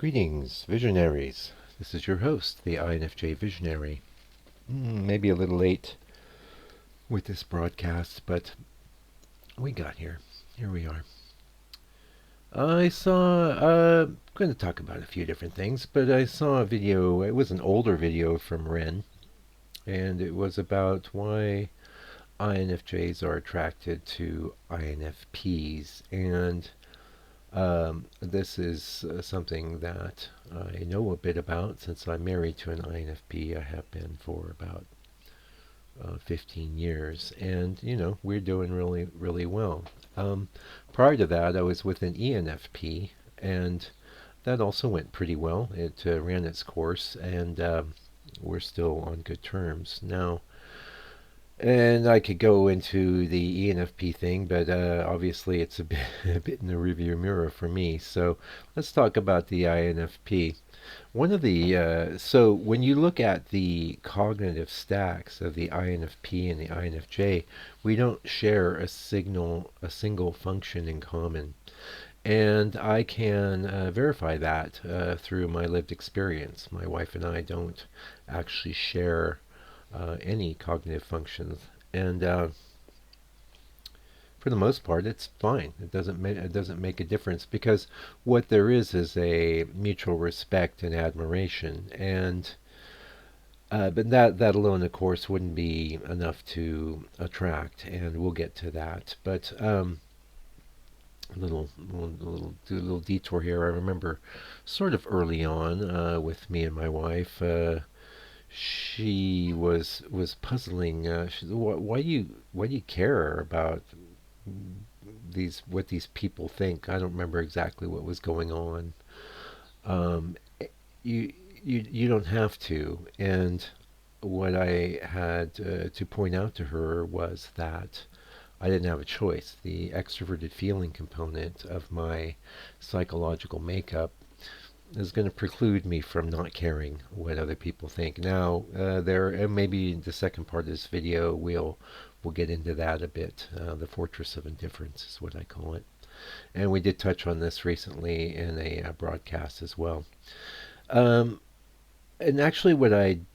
Greetings, visionaries. This is your host, the INFJ Visionary. Maybe a little late with this broadcast, but we got here. Here we are. I saw, I'm going to talk about a few different things, but I saw a video, it was an older video from Ren, and it was about why INFJs are attracted to INFPs. And this is something that I know a bit about since I'm married to an INFP. I have been for about 15 years, and we're doing really, really well. Prior to that, I was with an ENFP, and that also went pretty well. It ran its course, and we're still on good terms now. And I could go into the ENFP thing, but obviously it's a bit in the rearview mirror for me. So let's talk about the INFP. One of the so when you look at the cognitive stacks of the INFP and the INFJ, we don't share a single function in common. And I can verify that through my lived experience. My wife and I don't actually share any cognitive functions, and for the most part, it's fine. It doesn't make a difference because what there is a mutual respect and admiration, and but that alone, of course, wouldn't be enough to attract, and we'll get to that. But do a little detour here. I remember sort of early on with me and my wife. She was puzzling. Why do you care about what these people think? I don't remember exactly what was going on. Um, you you don't have to. And what I had to point out to her was that I didn't have a choice. The extroverted feeling component of my psychological makeup is going to preclude me from not caring what other people think. Now, and maybe the second part of this video, we'll get into that a bit. The fortress of indifference is what I call it, and we did touch on this recently in a broadcast as well. Um, and actually, what I'd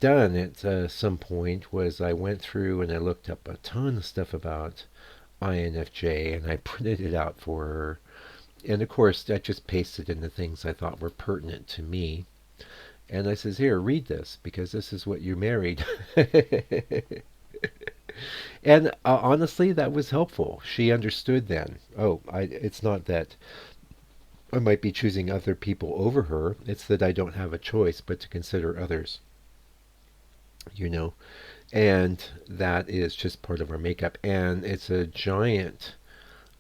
done at some point was I went through and I looked up a ton of stuff about INFJ, and I printed it out for her. And of course, I just pasted in the things I thought were pertinent to me. And I says, here, read this, because this is what you married. And honestly, that was helpful. She understood then. Oh, it's not that I might be choosing other people over her. It's that I don't have a choice but to consider others, you know. And that is just part of our makeup. And it's a giant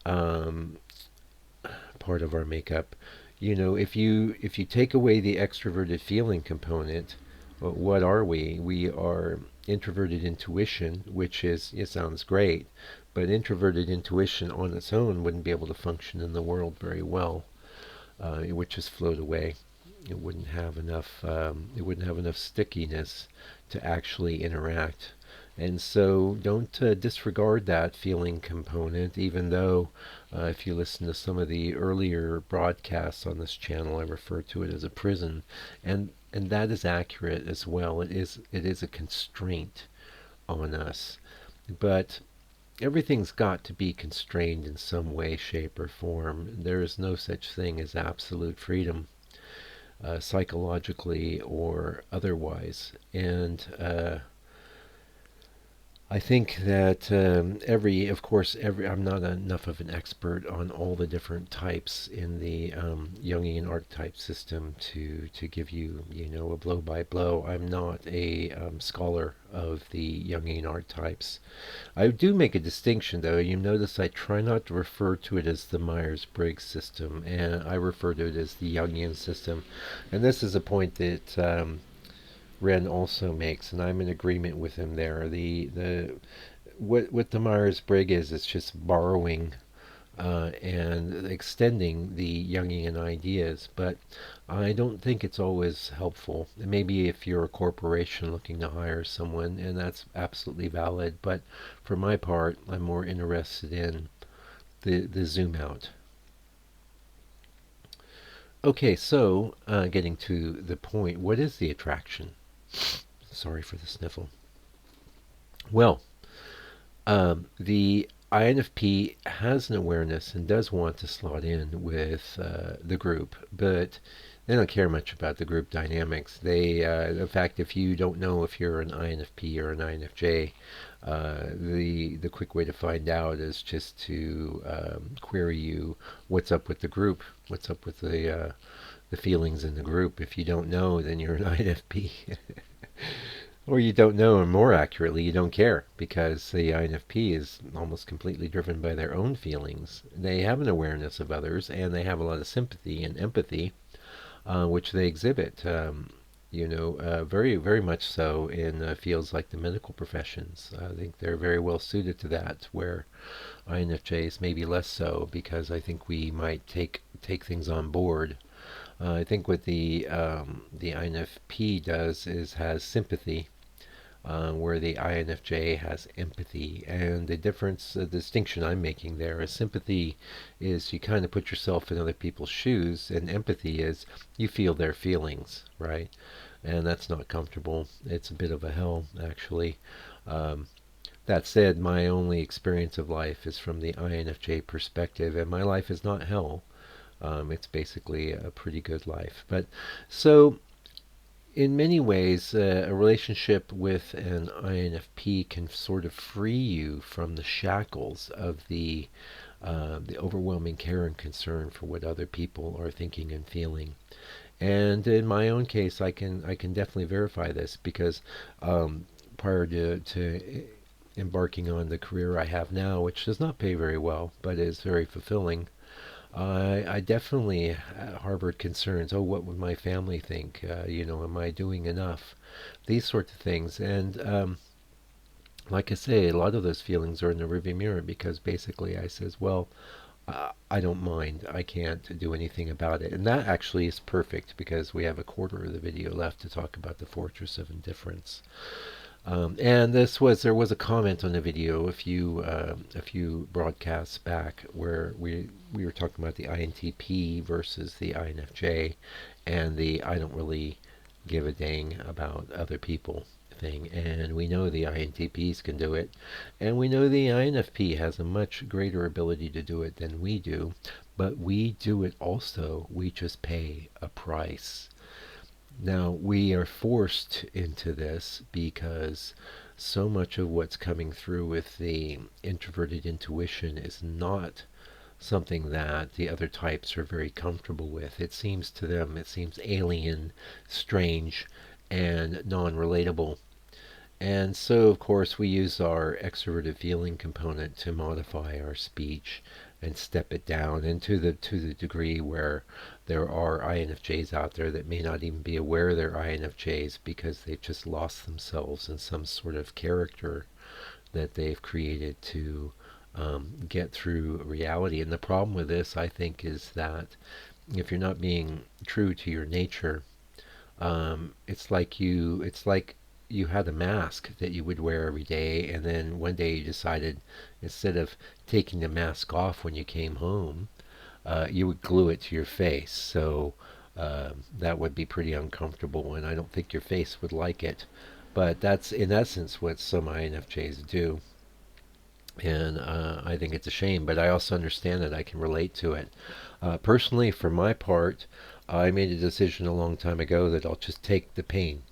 um, part of our makeup. If you take away the extroverted feeling component, what are we? We are introverted intuition, which is, it sounds great, but introverted intuition on its own wouldn't be able to function in the world very well. It would just float away. It wouldn't have enough. It wouldn't have enough stickiness to actually interact. And so don't disregard that feeling component, even though if you listen to some of the earlier broadcasts on this channel, I refer to it as a prison. And that is accurate as well. It is a constraint on us. But everything's got to be constrained in some way, shape, or form. There is no such thing as absolute freedom, psychologically or otherwise. And I think that I'm not enough of an expert on all the different types in the Jungian archetype system to give you, a blow by blow. I'm not a scholar of the Jungian archetypes. I do make a distinction, though. You notice I try not to refer to it as the Myers-Briggs system, and I refer to it as the Jungian system. And this is a point that Ren also makes, and I'm in agreement with him there. What the Myers-Briggs is, it's just borrowing and extending the Jungian ideas, but I don't think it's always helpful. Maybe if you're a corporation looking to hire someone, and that's absolutely valid, but for my part, I'm more interested in the zoom out. Okay, so getting to the point, what is the attraction? Sorry for the sniffle. Well, the INFP has an awareness and does want to slot in with the group, but they don't care much about the group dynamics. In fact, if you don't know if you're an INFP or an INFJ, the quick way to find out is just to query you, what's up with the group, what's up with the feelings in the group. If you don't know, then you're an INFP. Or you don't know, or more accurately, you don't care, because the INFP is almost completely driven by their own feelings. They have an awareness of others, and they have a lot of sympathy and empathy, which they exhibit, very, very much so in fields like the medical professions. I think they're very well suited to that, where INFJs maybe less so, because I think we might take things on board. I think what the INFP does is has sympathy, where the INFJ has empathy. And the distinction I'm making there is sympathy is you kind of put yourself in other people's shoes, and empathy is you feel their feelings, right? And that's not comfortable. It's a bit of a hell, actually. Um, that said, my only experience of life is from the INFJ perspective, and my life is not hell. It's basically a pretty good life. But so in many ways, a relationship with an INFP can sort of free you from the shackles of the overwhelming care and concern for what other people are thinking and feeling. And in my own case, I can definitely verify this because prior to embarking on the career I have now, which does not pay very well, but is very fulfilling, I definitely harbored concerns. Oh, what would my family think? Am I doing enough? These sorts of things. And like I say, a lot of those feelings are in the rearview mirror because basically I says, well, I don't mind. I can't do anything about it. And that actually is perfect because we have a quarter of the video left to talk about the fortress of indifference. And there was a comment on the video a few broadcasts back where we were talking about the INTP versus the INFJ, and the I don't really give a dang about other people thing. And we know the INTPs can do it, and we know the INFP has a much greater ability to do it than we do, but we do it also. We just pay a price. Now, we are forced into this because so much of what's coming through with the introverted intuition is not something that the other types are very comfortable with. It seems to them, it seems alien, strange, and non relatable. And so, of course, we use our extroverted feeling component to modify our speech and step it down, and to the degree where there are INFJs out there that may not even be aware they're INFJs because they've just lost themselves in some sort of character that they've created to get through reality. And the problem with this, I think, is that if you're not being true to your nature, it's like you had a mask that you would wear every day, and then one day you decided instead of taking the mask off when you came home, you would glue it to your face. So that would be pretty uncomfortable, and I don't think your face would like it. But that's in essence what some INFJs do, and I think it's a shame. But I also understand that I can relate to it. Personally, for my part, I made a decision a long time ago that I'll just take the pain.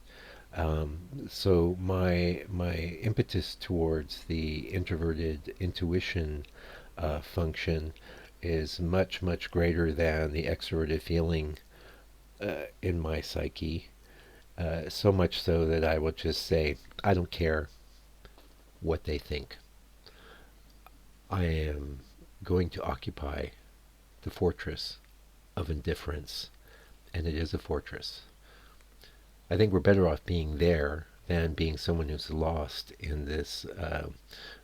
So my impetus towards the introverted intuition function is much much greater than the extroverted feeling in my psyche. So much so that I will just say, I don't care what they think. I am going to occupy the fortress of indifference, and it is a fortress. I think we're better off being there than being someone who's lost in this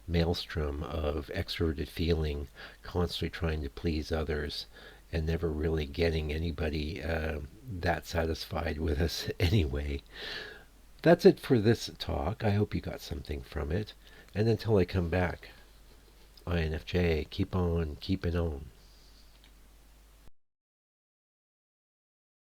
maelstrom of extroverted feeling, constantly trying to please others and never really getting anybody that satisfied with us anyway. That's it for this talk. I hope you got something from it. And until I come back, INFJ, keep on keeping on.